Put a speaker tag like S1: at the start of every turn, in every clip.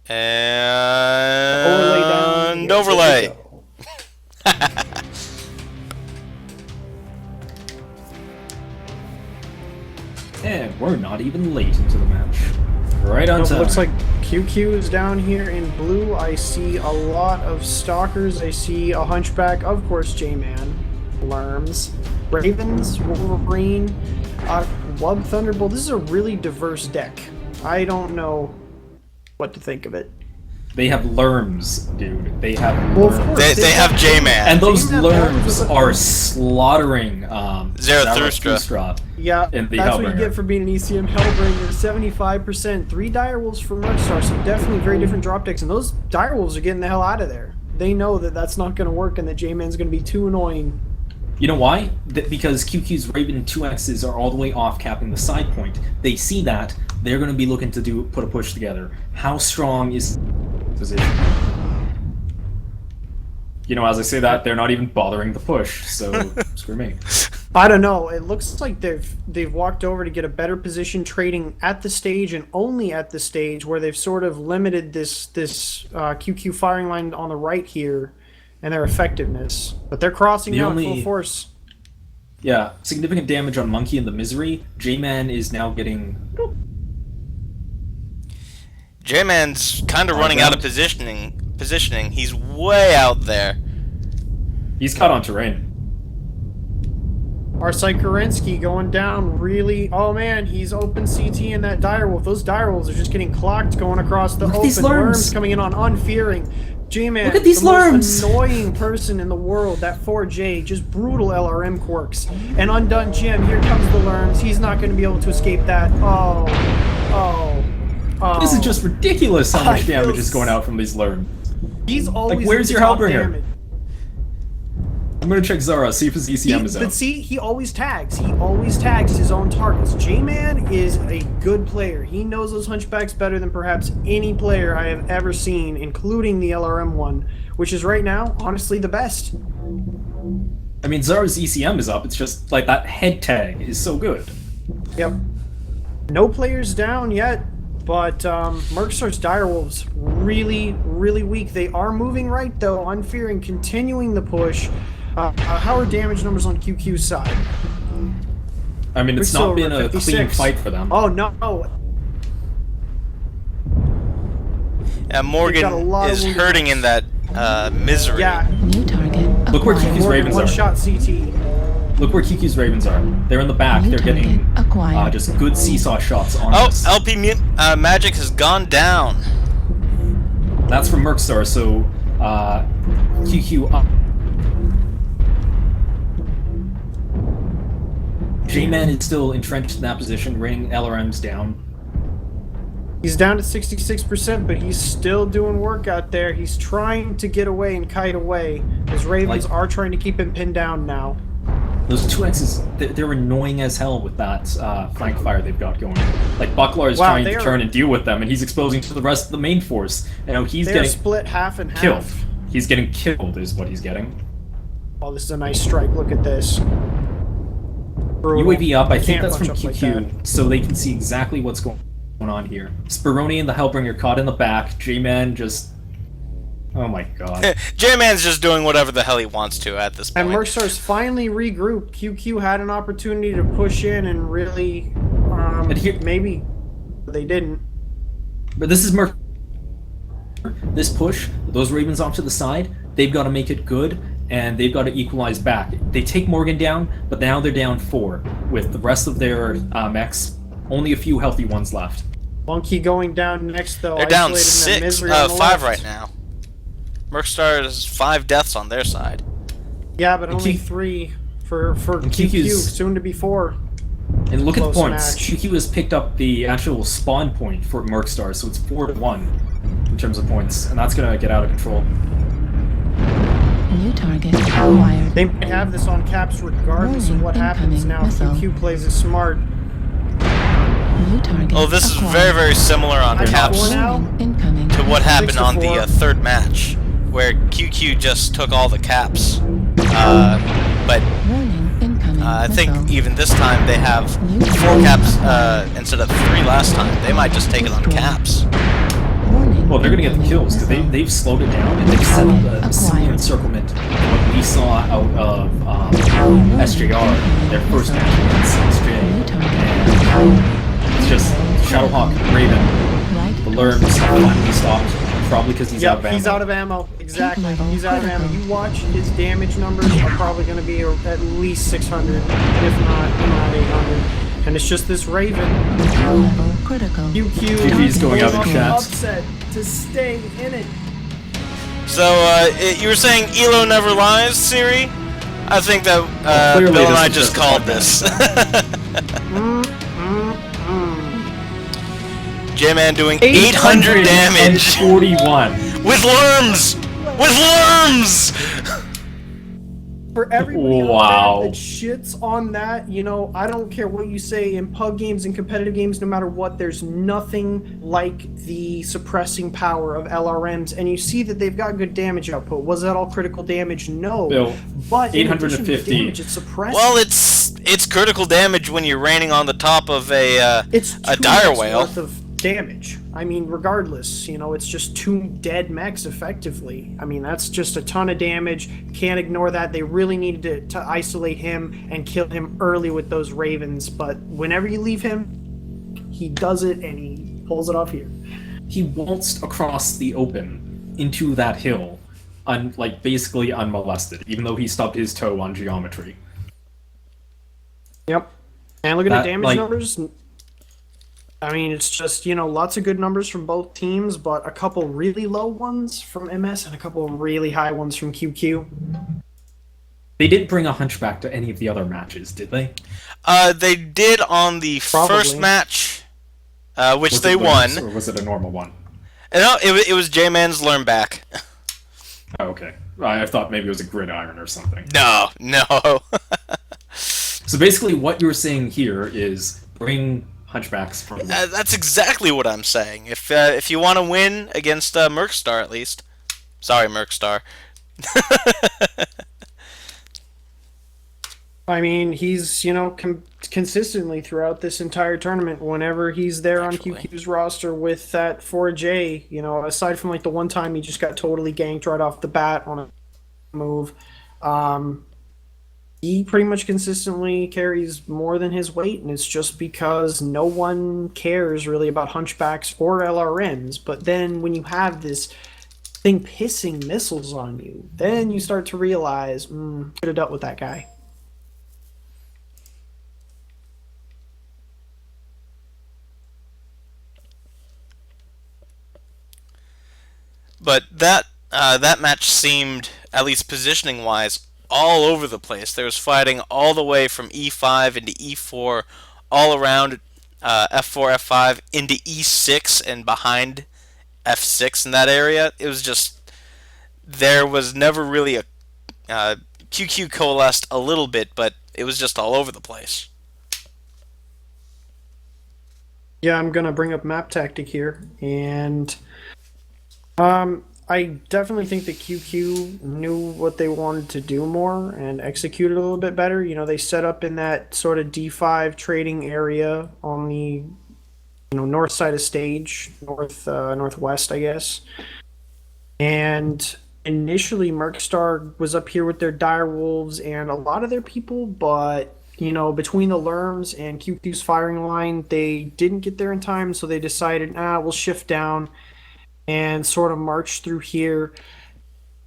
S1: And overlay.
S2: And we're not even late into the match. Right on time.
S3: Looks like QQ is down here in blue. I see a lot of Stalkers. I see a Hunchback, of course, J-Man, Lerms, Ravens, Wolverine, Wub Thunderbolt. This is a really diverse deck. I don't know what to think of it.
S2: They have Lerms, dude. They have
S3: Well,
S2: Lerms.
S3: of course,
S1: They have J-Man.
S2: And those
S3: J-Man
S2: Lerms are slaughtering
S1: Zarathustra.
S3: Yeah,
S2: in the
S3: that's what you
S2: Hellbringer.
S3: get for being an ECM Hellbringer. 75%. 3 Direwolves from Mercstar, so definitely very different drop decks. And those Direwolves are getting the hell out of there. They know that that's not going to work and that J-Man's going to be too annoying.
S2: You know why? Because QQ's Raven 2Xs are all the way off capping the side point. They see that. They're going to be looking to put a push together. How strong is position? You know, as I say that, they're not even bothering the push, so screw me.
S3: I don't know. It looks like they've walked over to get a better position trading at the stage and only at the stage, where they've sort of limited this QQ firing line on the right here and their effectiveness. But they're crossing now in full force.
S2: Yeah, significant damage on Monkey and the Misery. J-Man is now getting...
S1: J-Man's kind of running out of positioning. He's way out there.
S2: He's caught on terrain.
S3: Arsai Kerensky going down really... Oh man, he's open CT in that Direwolf. Those Direwolves are just getting clocked going across the open.
S2: These Lerms
S3: coming in on Unfearing. J-Man,
S2: look at these
S3: the
S2: Lerms!
S3: most annoying person in the world, that 4J, just brutal LRM quirks. And Undone Jim, here comes the Lerms. He's not going to be able to escape that. Oh.
S2: This is just ridiculous how much
S3: I
S2: damage
S3: feel
S2: is going out from these Lerms.
S3: He's always
S2: Like, where's
S3: the
S2: your
S3: top
S2: Hellbringer?
S3: damage.
S2: I'm gonna check Zara, see if his ECM is out.
S3: But see, he always tags. He always tags his own targets. J-Man is a good player. He knows those Hunchbacks better than perhaps any player I have ever seen, including the LRM one, which is right now, honestly, the best.
S2: I mean, Zara's ECM is up, it's just, like, that head tag is so good.
S3: Yep. No players down yet, but Mercstar's Direwolves really, really weak. They are moving right, though. Unfearing, continuing the push. How are damage numbers on QQ's side?
S2: I mean, it's not been a
S3: 56.
S2: clean fight for them.
S3: Oh, no.
S1: Morgan is hurting in that Misery.
S3: Yeah.
S4: New target.
S2: Look where QQ's
S3: Morgan,
S2: Ravens are.
S3: one-shot CT.
S2: Look where QQ's Ravens are. They're in the back.
S4: New
S2: They're getting
S4: acquired.
S2: just good seesaw shots on
S1: Oh,
S2: us.
S1: LP Magic has gone down.
S2: That's from Mercstar, so QQ up. J-Man is still entrenched in that position, raining LRMs down.
S3: He's down to 66%, but he's still doing work out there. He's trying to get away and kite away. His Ravens are trying to keep him pinned down now.
S2: Those 2Xs, they're annoying as hell with that flank fire they've got going. Like, Bucklar is trying to turn and deal with them, and he's exposing to the rest of the main force. You know, he's getting
S3: split half and
S2: killed.
S3: half.
S2: He's getting killed is what he's getting.
S3: Oh, this is a nice strike. Look at this. Brutal.
S2: UAV up, I think
S3: Can't
S2: that's from
S3: punch up like
S2: QQ,
S3: that.
S2: so they can see exactly what's going on here. Spironi and the Hellbringer caught in the back. J-Man just... Oh my god.
S1: J-Man's just doing whatever the hell he wants to at this point.
S3: And Mercstar's finally regrouped. QQ had an opportunity to push in and really... maybe they didn't.
S2: But this is Merc. This push, those Ravens off to the side, they've got to make it good, and they've got to equalize back. They take Morgan down, but now they're down 4, with the rest of their mechs, only a few healthy ones left.
S3: Monkey going down next, though.
S1: They're down
S3: isolated in that
S1: 6,
S3: misery on the
S1: 5
S3: left.
S1: right now. Mercstar has 5 deaths on their side.
S3: Yeah, but only
S2: Q-
S3: 3 for QQ,
S2: QQ's
S3: soon to be 4.
S2: And look at the
S3: Close
S2: points.
S3: match.
S2: QQ has picked up the actual spawn point for Mercstar, so it's 4-1 in terms of points, and that's going to get out of control.
S4: New target acquired.
S3: They might have this on caps regardless of what happens
S4: Incoming
S3: now.
S4: missile.
S3: QQ plays it smart.
S4: New target
S1: Oh, this is
S4: acquired.
S1: very, very similar on
S3: I'm
S1: caps
S3: four now.
S4: Incoming.
S1: to what happened
S3: 6 to
S1: on the
S3: 4.
S1: third match, where QQ just took all the caps. But
S4: Warning. Incoming.
S1: I think
S4: missile.
S1: even this time they have 4 caps instead of 3 last time. They might just take it on caps.
S4: Warning.
S2: Well, they're gonna get the kills because they've slowed it down and they've set up a similar encirclement to what we saw out of SJR, their first match against SJ. And it's just Shadowhawk, Raven, the Lerms finally stopped, probably because he's out of ammo.
S3: He's out of ammo. Exactly. He's out of ammo. You watch, his damage numbers are probably going to be at least 600, if not 800. And it's just this Raven.
S4: Level critical.
S2: GG's going out in chat.
S3: Upset to stay in it.
S1: So, you were saying Elo never lies, Siri? I think that
S2: Clearly
S1: Bill and
S2: this
S1: I
S2: is
S1: just
S2: just a
S1: called
S2: fun
S1: this. J-Man doing 800 damage
S2: 41.
S1: with worms! With worms!
S3: For everybody
S2: Wow.
S3: out there that shits on that, you know, I don't care what you say in pub games and competitive games, no matter what, there's nothing like the suppressing power of LRMs, and you see that they've got good damage output. Was that all critical damage? No.
S2: Bill,
S3: But in addition to
S2: 850.
S3: damage, it's suppressing.
S1: Well, it's critical damage when you're raining on the top of
S3: it's
S1: a
S3: 2
S1: dire
S3: mechs
S1: whale.
S3: worth of damage. I mean, regardless, you know, it's just 2 dead mechs effectively. I mean, that's just a ton of damage. Can't ignore that. They really needed to isolate him and kill him early with those Ravens, but whenever you leave him, he does it and he pulls it off here.
S2: He waltzed across the open into that hill, like basically unmolested, even though he stubbed his toe on geometry.
S3: Yep. And look at
S2: That,
S3: the damage
S2: like-
S3: numbers. I mean, it's just, you know, lots of good numbers from both teams, but a couple really low ones from MS and a couple really high ones from QQ.
S2: They didn't bring a hunchback to any of the other matches, did they?
S1: They did on the
S3: Probably.
S1: first match, which
S2: Was
S1: they
S2: it
S1: won.
S2: Lerms, or was it a normal one?
S1: No, it was J-Man's learn back.
S2: Oh, okay. I thought maybe it was a gridiron or something.
S1: No.
S2: So basically what you were saying here is bring hunchbacks from...
S1: That's exactly what I'm saying. If you want to win against Mercstar, at least. Sorry, Mercstar.
S3: I mean, he's, you know, consistently throughout this entire tournament, whenever he's there
S1: Actually.
S3: on QQ's roster with that 4J, you know, aside from like the one time he just got totally ganked right off the bat on a move, he pretty much consistently carries more than his weight, and it's just because no one cares really about hunchbacks or LRMs. But then when you have this thing pissing missiles on you, then you start to realize, could have dealt with that guy.
S1: But that match seemed, at least positioning wise, all over the place. There was fighting all the way from E5 into E4, all around F4, F5 into E6 and behind F6 in that area. It was just, there was never really a QQ coalesced a little bit, but it was just all over the place.
S3: Yeah, I'm gonna bring up map tactic here, and I definitely think that QQ knew what they wanted to do more and executed a little bit better. You know, they set up in that sort of D5 trading area on the, north side of stage, northwest, I guess. And initially, Mercstar was up here with their direwolves and a lot of their people, but between the Lerms and QQ's firing line, they didn't get there in time, so they decided, we'll shift down and sort of march through here.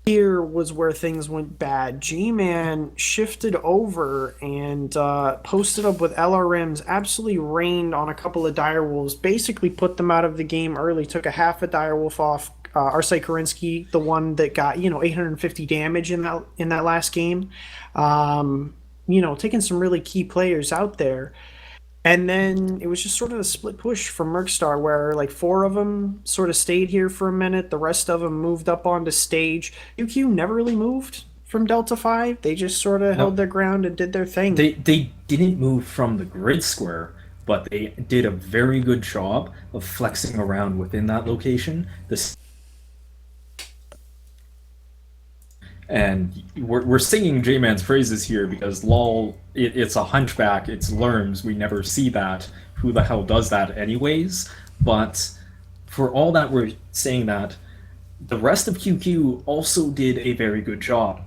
S3: Here was where things went bad. G-Man shifted over and posted up with LRMs, absolutely rained on a couple of direwolves, basically put them out of the game early, took a half a direwolf off Arsai Karinsky, the one that got 850 damage in that last game. Taking some really key players out there. And then it was just sort of a split push from Mercstar where like 4 of them sort of stayed here for a minute. The rest of them moved up onto stage. UQ never really moved from Delta 5. They just sort of held their ground and did their thing.
S2: They didn't move from the grid square, but they did a very good job of flexing around within that location. And we're singing J-Man's praises here because lol, it's a hunchback, it's Lerms, we never see that. Who the hell does that anyways? But for all that we're saying that, the rest of QQ also did a very good job.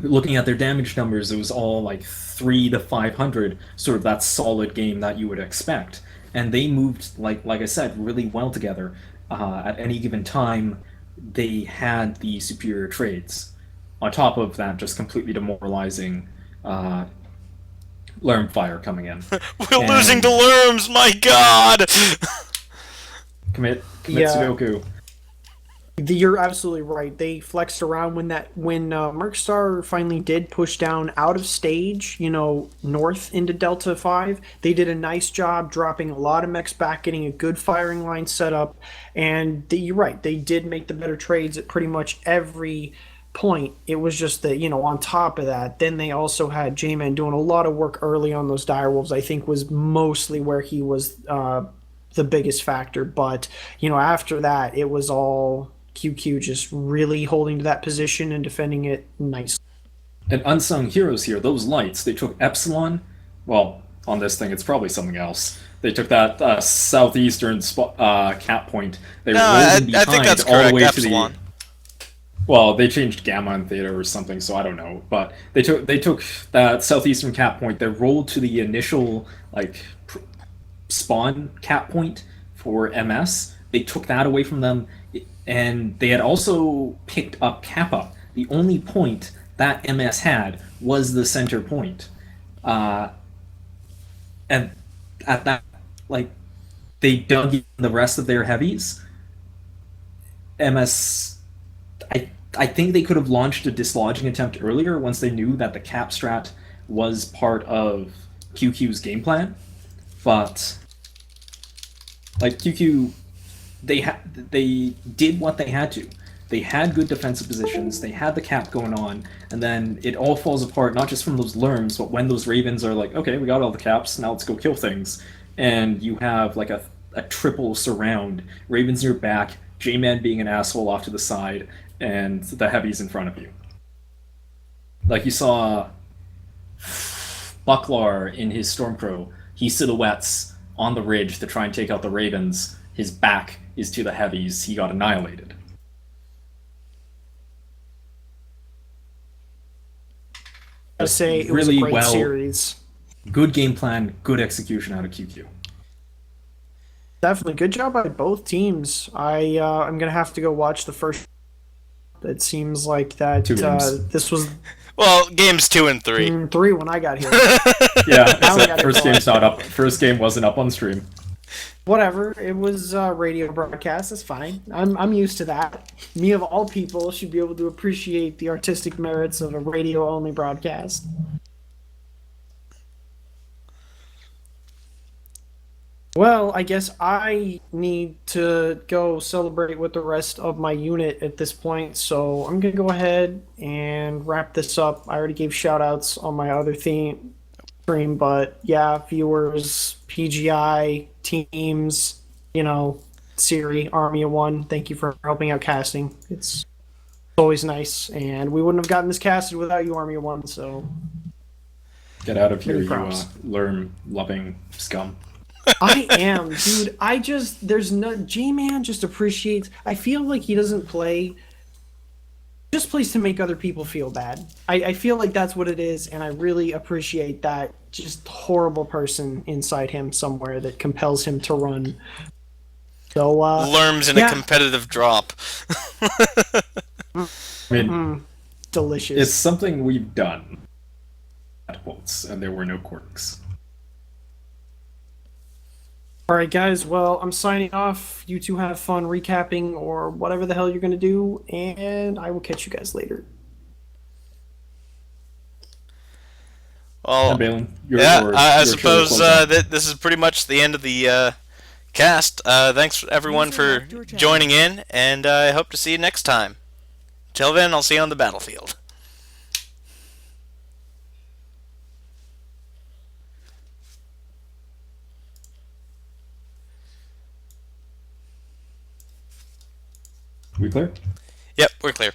S2: Looking at their damage numbers, it was all like 3 to 500, sort of that solid game that you would expect. And they moved, like I said, really well together. At any given time, they had the superior trades. On top of that, just completely demoralizing Lerm Fire coming in.
S1: We're losing to Lerms, my god!
S2: Commit
S3: Yeah.
S2: Sudoku.
S3: You're absolutely right. They flexed around when Mercstar finally did push down out of stage, north into Delta 5. They did a nice job dropping a lot of mechs back, getting a good firing line set up, and you're right. They did make the better trades at pretty much every point. It was just that, on top of that, then they also had J-Man doing a lot of work early on those direwolves. I think was mostly where he was the biggest factor. But, after that, it was all QQ just really holding to that position and defending it nicely.
S2: And unsung heroes here, those lights, they took Epsilon. Well, on this thing, it's probably something else. They took that southeastern cap point. They
S1: No,
S2: rolled in behind
S1: I think that's
S2: all the
S1: correct,
S2: way
S1: Epsilon.
S2: to the. Well, they changed Gamma and Theta or something, so I don't know. But they took that southeastern cap point. They rolled to the initial spawn cap point for MS. They took that away from them, and they had also picked up Kappa. The only point that MS had was the center point, and at that, they dug in the rest of their heavies. MS, I think they could have launched a dislodging attempt earlier once they knew that the cap strat was part of QQ's game plan, but QQ, they did what they had to. They had good defensive positions, they had the cap going on, and then it all falls apart, not just from those Lerms, but when those Ravens are like, okay, we got all the caps, now let's go kill things. And you have a triple surround, Ravens in your back, J-Man being an asshole off to the side, and the heavies in front of you. You saw Bucklar in his Stormcrow, he silhouettes on the ridge to try and take out the Ravens. His back is to the heavies. He got annihilated.
S3: I say it
S2: really
S3: was a great
S2: well
S3: series.
S2: Good game plan, good execution out of QQ.
S3: Definitely good job by both teams. I'm gonna have to go watch the first. It seems like that this was
S1: Well, games 2 and 3.
S3: 3 when I got here.
S2: Yeah,
S3: Now we
S2: except
S3: gotta
S2: first
S3: go
S2: game's not up. First game wasn't up on stream.
S3: Whatever. It was radio broadcast. That's fine. I'm used to that. Me of all people should be able to appreciate the artistic merits of a radio only broadcast. Well, I guess I need to go celebrate with the rest of my unit at this point, so I'm going to go ahead and wrap this up. I already gave shout-outs on my other stream, but yeah, viewers, PGI, teams, Siri, Army of One, thank you for helping out casting. It's always nice, and we wouldn't have gotten this casted without you, Army of One, so...
S2: Get out of here, you
S3: props.
S2: Lerm-loving scum.
S3: I am, dude. J-Man just appreciates. I feel like he doesn't play. Just plays to make other people feel bad. I feel like that's what it is, and I really appreciate that. Just horrible person inside him somewhere that compels him to run. So
S1: Lerms in a competitive drop.
S2: I mean,
S3: delicious.
S2: It's something we've done at once, and there were no quirks.
S3: All right, guys. Well, I'm signing off. You two have fun recapping or whatever the hell you're going to do, and I will catch you guys later.
S1: Well,
S2: Balin,
S1: I suppose that this is pretty much the end of the cast. Thanks, everyone, for joining in, and I hope to see you next time. Till then, I'll see you on the battlefield.
S2: We clear?
S1: Yep, we're clear.